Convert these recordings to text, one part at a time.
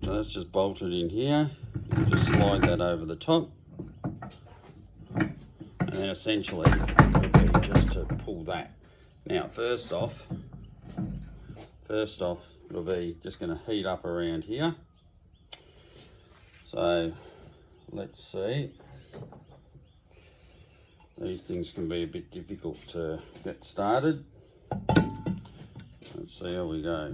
So that's just bolted in here. You just slide that over the top. And then essentially it'll be just to pull that. Now first off it'll be just going to heat up around here. So let's see. These things can be a bit difficult to get started. Let's see how we go.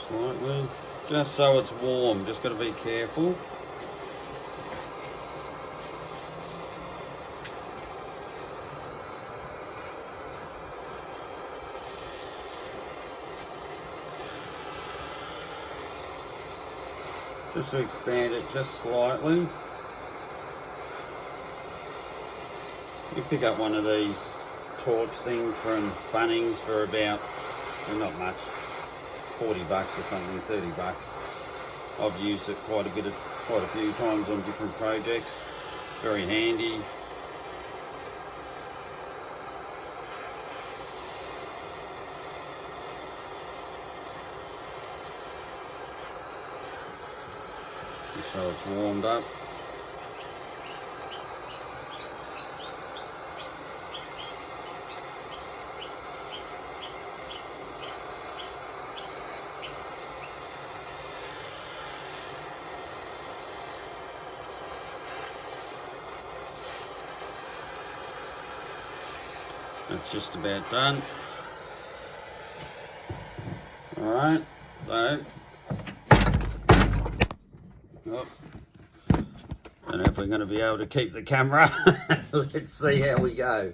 Slightly, just so it's warm, just got to be careful. Just to expand it just slightly. You pick up one of these torch things from Bunnings for about, well, not much, 40 bucks or something, 30 bucks. I've used it quite a few times on different projects. Very handy. So it's warmed up. That's just about done. Alright, so I don't know if we're going to be able to keep the camera. Let's see how we go.